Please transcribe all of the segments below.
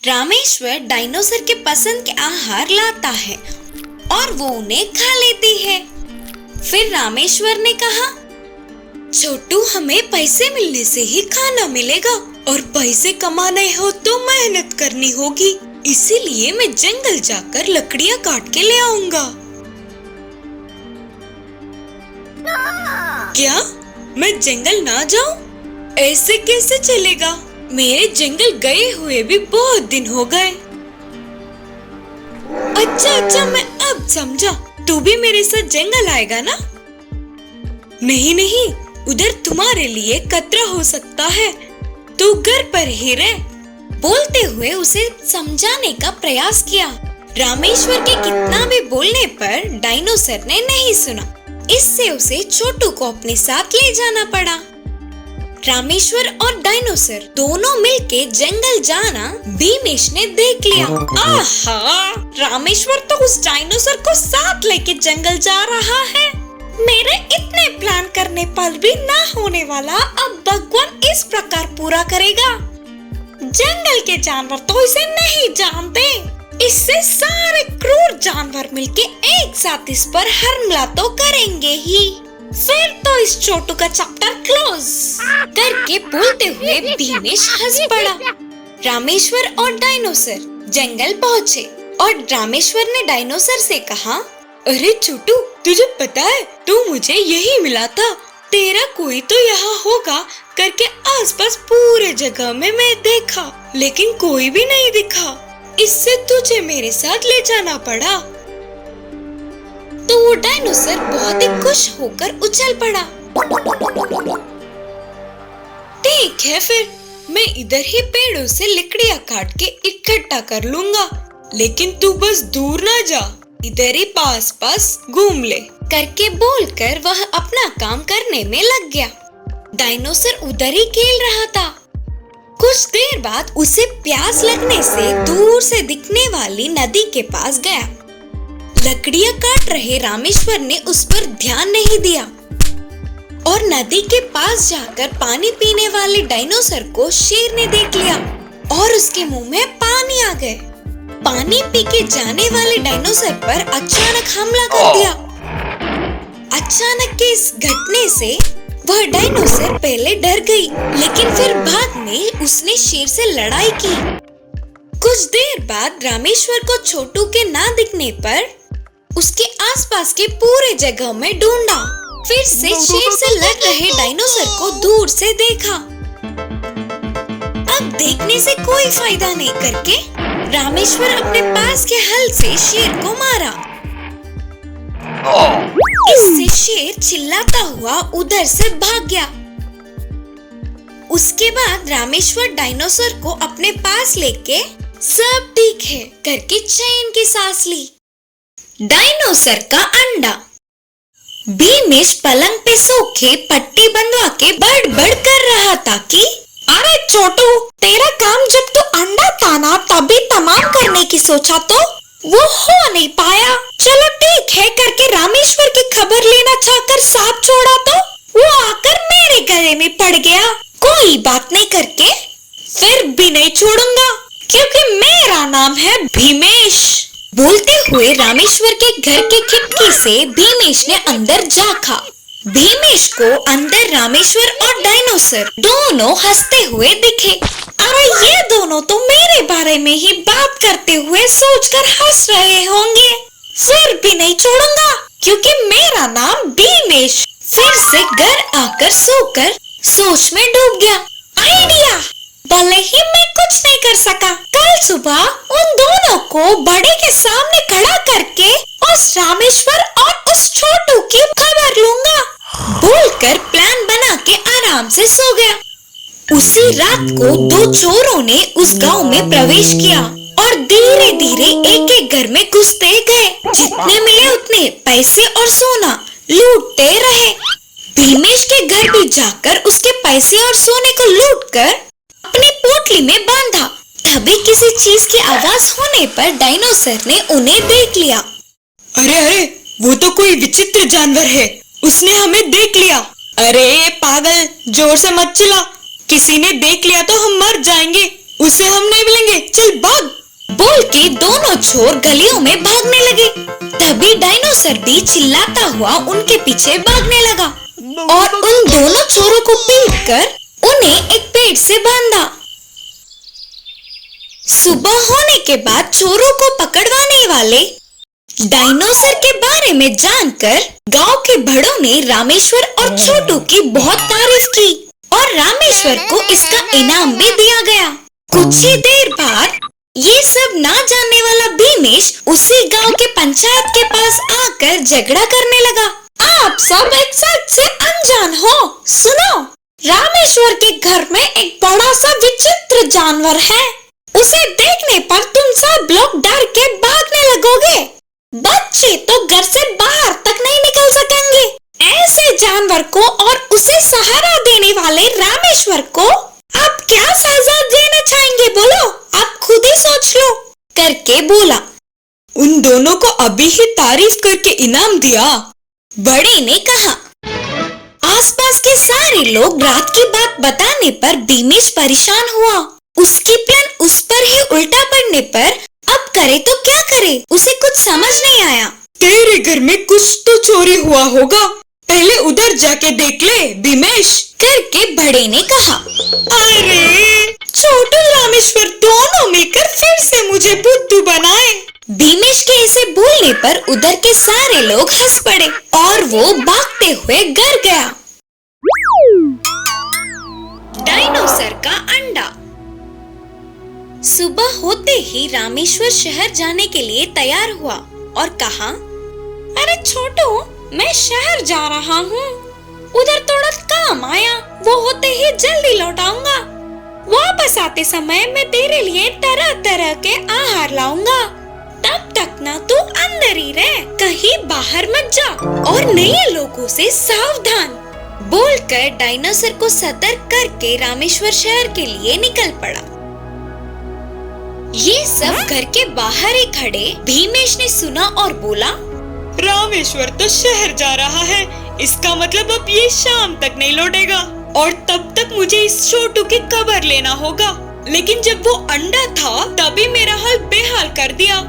Rameshwar dinosaur के पसंद के आहार लाता है और वो उन्हें खा लेती है। फिर रामेश्वर ने कहा, छोटू, हमें पैसे मिलने से ही खाना मिलेगा और पैसे कमाने हो तो मेहनत करनी होगी, इसीलिए मैं जंगल जाकर लकड़ियाँ काट के ले आऊंगा। क्या मैं जंगल ना जाऊं? ऐसे कैसे चलेगा? मेरे जंगल गए हुए भी बहुत दिन हो गए। अच्छा, मैं अब समझा, तू भी मेरे साथ जंगल आएगा ना? नहीं, उधर तुम्हारे लिए खतरा हो सकता है, तू घर पर ही रह। बोलते हुए उसे समझाने का प्रयास किया। रामेश्वर के कितना भी बोलने पर डायनासोर ने नहीं सुना। इससे उसे छोटू को अपने साथ ले जाना पड़ा। रामेश्वर और डायनासोर दोनों मिलके जंगल जाना भीमेश ने देख लिया। आहा, रामेश्वर तो उस डायनासोर को साथ लेके जंगल जा रहा है। मेरे इतने प्लान करने पर भी ना होने वाला अब भगवान इस प्रकार पूरा करेगा। जंगल के जानवर तो इसे नहीं जानते, इससे सारे क्रूर जानवर मिलके एक साथ इस पर हमला तो करेंगे ही। फिर तो इस छोटू का चैप्टर क्लोज करके बोलते हुए भीमेश हंस पड़ा। रामेश्वर और डायनासोर जंगल पहुँचे और रामेश्वर ने डायनासोर से कहा, अरे छोटू, तुझे पता है तू मुझे यही मिला था, तेरा कोई तो यहाँ होगा करके आसपास पूरे जगह में मैं देखा, लेकिन कोई भी नहीं दिखा, इससे तुझे मेरे साथ ले जाना पड़ा। तो वो डायनासोर बहुत ही खुश होकर उछल पड़ा। ठीक है, फिर मैं इधर ही पेड़ों से लकड़ियाँ काट के इकट्ठा कर लूंगा, लेकिन तू बस दूर ना जा, इधर ही पास घूम ले करके बोलकर वह अपना काम करने में लग गया। डायनासोर उधर ही खेल रहा था। कुछ देर बाद उसे प्यास लगने से दूर से दिखने वाली नदी के पास गया। लकड़ियाँ काट रहे रामेश्वर ने उस पर ध्यान नहीं दिया और नदी के पास जाकर पानी पीने वाले डायनासोर को शेर ने देख लिया और उसके मुंह में पानी आ गए। पानी पी के जाने वाले डायनासोर पर अचानक हमला कर दिया। अचानक के इस घटने से वह डायनासोर पहले डर गई, लेकिन फिर बाद में उसने शेर से लड़ाई की। कुछ देर बाद रामेश्वर को छोटू के ना दिखने पर उसके आसपास के पूरे जगह में ढूंढा। फिर से शेर से लड़ रहे डायनासोर को दूर से देखा। अब देखने से कोई फायदा नहीं करके रामेश्वर अपने पास के हल से शेर को मारा। इससे शेर चिल्लाता हुआ उधर से भाग गया। उसके बाद रामेश्वर डायनासोर को अपने पास लेके सब ठीक है करके चैन की सांस ली। डायनासोर का अंडा। भीमेश पलंग पे सो के पट्टी बंधवा के बड़बड़ कर रहा था कि अरे छोटू, तेरा काम जब तू अंडा था ना तभी तमाम करने की सोचा तो वो हो नहीं पाया। चलो ठीक है करके रामेश्वर की खबर लेना चाहकर सांप छोड़ा तो वो आकर मेरे गले में पड़ गया। कोई बात नहीं करके फिर भी नहीं छोड़ूंगा, क्योंकि मेरा नाम है भीमेश। बोलते हुए रामेश्वर के घर की खिड़की से भीमेश ने अंदर झांका। भीमेश को अंदर रामेश्वर और डायनासोर दोनों हंसते हुए दिखे। अरे ये दोनों तो मेरे बारे में ही बात करते हुए सोचकर हंस रहे होंगे। फिर भी नहीं छोड़ूंगा, क्योंकि मेरा नाम भीमेश। फिर से घर आकर सोकर सोच में डूब गया। आइडिया! भले ही मैं कुछ नहीं कर सका, कल सुबह उन दोनों को बड़े के सामने खड़ा करके उस रामेश्वर और उस छोटू की खबर लूंगा, बोलकर प्लान बना के आराम से सो गया। उसी रात को दो चोरों ने उस गांव में प्रवेश किया और धीरे धीरे एक एक घर में घुसते गए। जितने मिले उतने पैसे और सोना लूटते रहे। भीमेश के घर भी जाकर उसके पैसे और सोने को लूटकर अपनी पोटली में बांधा। तभी किसी चीज की आवाज होने पर डायनासोर ने उन्हें देख लिया। अरे, वो तो कोई विचित्र जानवर है, उसने हमें देख लिया। अरे पागल, जोर से मत चिल्ला, किसी ने देख लिया तो हम मर जाएंगे, उसे हम नहीं मिलेंगे, चल भाग। छोर गलियों में भागने लगे। तभी डायनासोर भी चिल्लाता हुआ उनके पीछे भागने लगा और उन दोनों चोरों को पीटकर उन्हें एक पेड़ से बांधा। सुबह होने के बाद चोरों को पकड़वाने वाले डायनासोर के बारे में जानकर गांव के बड़ों ने रामेश्वर और छोटू की बहुत तारीफ की और रामेश्वर को इसका इनाम भी दिया गया। कुछ ही देर बाद ये सब ना जानने वाला भीमेश उसी गांव के पंचायत के पास आकर झगड़ा करने लगा। आप सब एक साथ से अनजान हो। सुनो, रामेश्वर के घर में एक बड़ा सा विचित्र जानवर है। उसे देखने पर तुम सब लोग डर के भागने लगोगे। बच्चे तो घर से बाहर तक नहीं निकल सकेंगे। ऐसे जानवर को और उसे सहारा देने वाले रामेश्वर को आप क्या सजा देना चाहेंगे? बोलो, आप खुद ही सोच लो करके बोला। उन दोनों को अभी ही तारीफ करके इनाम दिया। बड़े ने कहा। आसपास के सारे लोग रात की बात बताने पर भीमेश परेशान हुआ। उसकी प्लान उस पर ही उल्टा पड़ने पर अब करे तो क्या करे, उसे कुछ समझ नहीं आया। तेरे घर में कुछ तो चोरी हुआ होगा, पहले उधर जाके देख ले भीमेश करके बड़े ने कहा। अरे छोटू रामेश्वर दोनों मिलकर फिर से मुझे बुद्धू बनाए। भीमेश के ऐसे बोलने पर उधर के सारे लोग हंस पड़े और वो भागते हुए घर गया। डायनासोर का अंडा। सुबह होते ही रामेश्वर शहर जाने के लिए तैयार हुआ और कहा, अरे छोटू, मैं शहर जा रहा हूँ। उधर थोड़ा काम आया, वो होते ही जल्दी लौट आऊंगा। वापस आते समय मैं तेरे लिए तरह तरह के आहार लाऊंगा। तब तक ना तू अंदर ही रह, कहीं बाहर मत जा और नए लोगों से सावधान। बोलकर डायनासोर को सतर्क करके रामेश्वर शहर के लिए निकल पड़ा। ये सब घर के बाहर ही खड़े भीमेश ने सुना और बोला, रामेश्वर तो शहर जा रहा है, इसका मतलब अब ये शाम तक नहीं लौटेगा और तब तक मुझे इस छोटू की खबर लेना होगा। लेकिन जब वो अंडा था तभी मेरा हाल बेहाल कर दिया,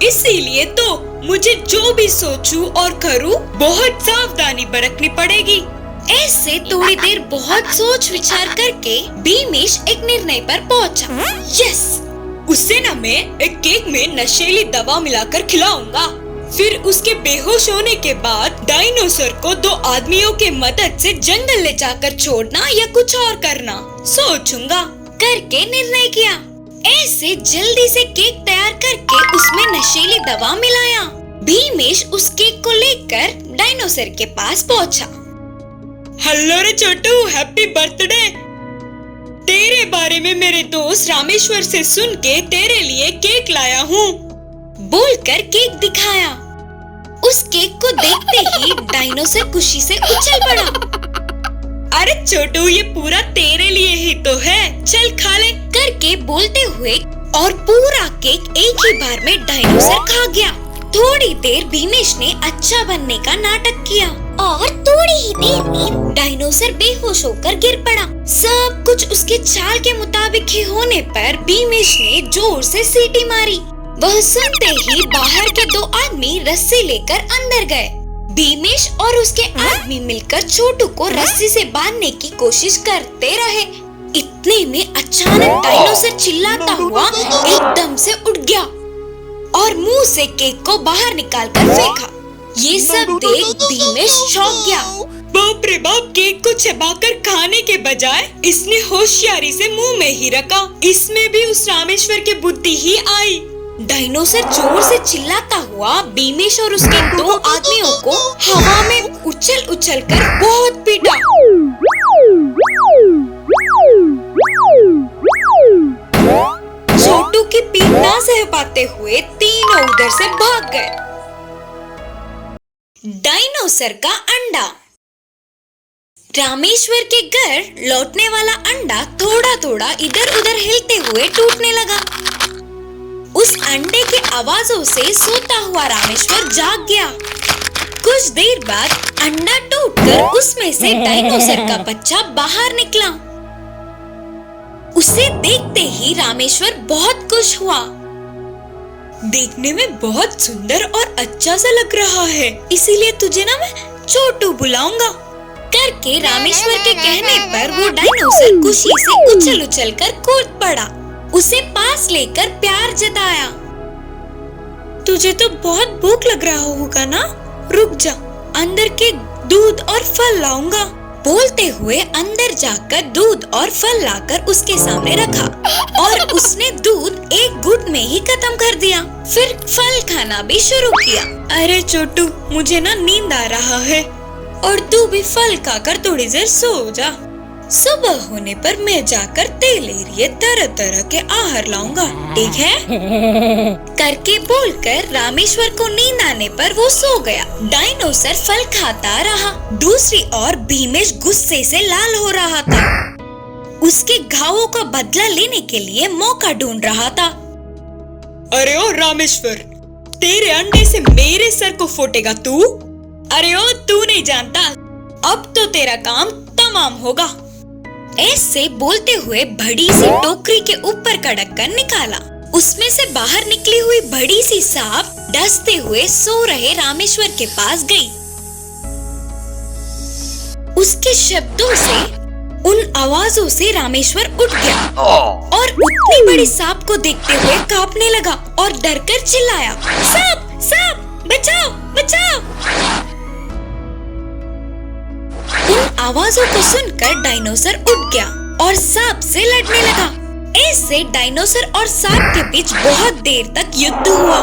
इसीलिए तो मुझे जो भी सोचूं और करूं बहुत सावधानी बरतनी पड़ेगी। ऐसे थोड़ी देर बहुत सोच विचार करके भीमेश एक निर्णय पर पहुंचा। यस, उसे ना मैं एक केक में नशीली दवा मिलाकर खिलाऊंगा। फिर उसके बेहोश होने के बाद डायनासोर को दो आदमियों के मदद से जंगल ले जाकर छोड़ना या कुछ और करना सोचूंगा करके निर्णय किया। ऐसे जल्दी से केक तैयार करके उसमें नशीली दवा मिलाया। भीमेश उस केक को लेकर डायनासोर के पास पहुंचा। हेलो रे छोटू, हैप्पी बर्थडे। तेरे बारे में मेरे दोस्त रामेश्वर से सुन के तेरे लिए केक लाया हूँ। बोलकर केक दिखाया। उस केक को देखते ही डायनासोर खुशी से उछल पड़ा। अरे छोटू, ये पूरा तेरे लिए ही तो है, चल खा ले करके बोलते हुए और पूरा केक एक ही बार में डायनासोर खा गया। थोड़ी देर भीमेश ने अच्छा बनने का नाटक किया और थोड़ी ही देर में डायनासोर बेहोश होकर गिर पड़ा। सब कुछ उसके चाल के मुताबिक ही होने पर भीमेश ने जोर से सीटी मारी। वह सुनते ही बाहर के दो आदमी रस्सी लेकर अंदर गए। भीमेश और उसके आदमी मिलकर छोटू को रस्सी से बांधने की कोशिश करते रहे। इतने में अचानक डायनासोर चिल्लाता हुआ एकदम से उठ गया और मुंह से केक को बाहर निकालकर फेंका। ये सब देख भीमेश चौंक गया। बाप रे बाप, केक को चबाकर खाने के बजाय इसने होशियारी से मुंह में ही रखा। इसमें भी उस रामेश्वर की बुद्धि ही आई। डायनासोर जोर से चिल्लाता हुआ भीमेश और उसके दो आदमियों को हवा में उछल उछल कर बहुत पीटा। छोटू की पीठ ना सह पाते हुए तीनों उधर से भाग गए। डायनासोर का अंडा। रामेश्वर के घर लौटने वाला अंडा थोड़ा थोड़ा इधर उधर हिलते हुए टूटने लगा। उस अंडे की आवाजों से सोता हुआ रामेश्वर जाग गया। कुछ देर बाद अंडा टूटकर उसमें से डायनासोर का बच्चा बाहर निकला। उसे देखते ही रामेश्वर बहुत खुश हुआ। देखने में बहुत सुंदर और अच्छा सा लग रहा है, इसीलिए तुझे ना मैं छोटू बुलाऊंगा। करके रामेश्वर के कहने पर वो डायनोसर खुशी से उछल उछल कर कूद पड़ा, उसे पास लेकर प्यार जताया। तुझे तो बहुत भूख लग रहा होगा ना, रुक जा, अंदर के दूध और फल लाऊंगा। बोलते हुए अंदर जाकर दूध और फल लाकर उसके सामने रखा और उसने दूध एक घूंट में ही खत्म कर दिया। फिर फल खाना भी शुरू किया। अरे छोटू, मुझे ना नींद आ रहा है और तू भी फल खाकर थोड़ी देर सो जा। सुबह होने पर मैं जाकर तेलेरिए तरह तरह के आहार लाऊंगा, ठीक है? करके बोलकर रामेश्वर को नींद आने पर वो सो गया। डायनोसर फल खाता रहा। दूसरी ओर भीमेश गुस्से से लाल हो रहा था। उसके घावों का बदला लेने के लिए मौका ढूंढ रहा था। अरे ओ रामेश्वर, तेरे अंडे से मेरे सर को फोटेगा तू? अरे ओ, तू नहीं जानता, अब तो तेरा काम तमाम होगा। ऐसे बोलते हुए बड़ी सी टोकरी के ऊपर का ढक्कन निकाला। उसमें से बाहर निकली हुई बड़ी सी सांप डसते हुए सो रहे रामेश्वर के पास गई। उसके शब्दों से, उन आवाजों से रामेश्वर उठ गया और उतनी बड़ी सांप को देखते हुए कांपने लगा और डरकर चिल्लाया, सांप, सांप, बचाओ, बचाओ। उन आवाजों को सुनकर डायनोसर उठ गया और सांप से लड़ने लगा। ऐसे डायनोसर और सांप के बीच बहुत देर तक युद्ध हुआ।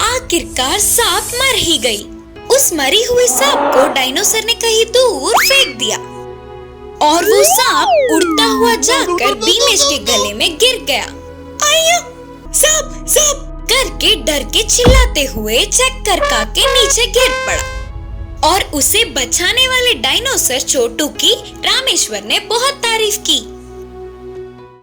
आखिरकार सांप मर ही गई। उस मरी हुई सांप को डायनोसर ने कहीं दूर फेंक दिया और वो सांप उड़ता हुआ जाकर भीमेश के गले में गिर गया। आया, सांप, सांप करके डर के चिल्लाते हुए चक्कर खा के नीचे गिर पड़ा और उसे बचाने वाले डायनोसर छोटू की रामेश्वर ने बहुत तारीफ की।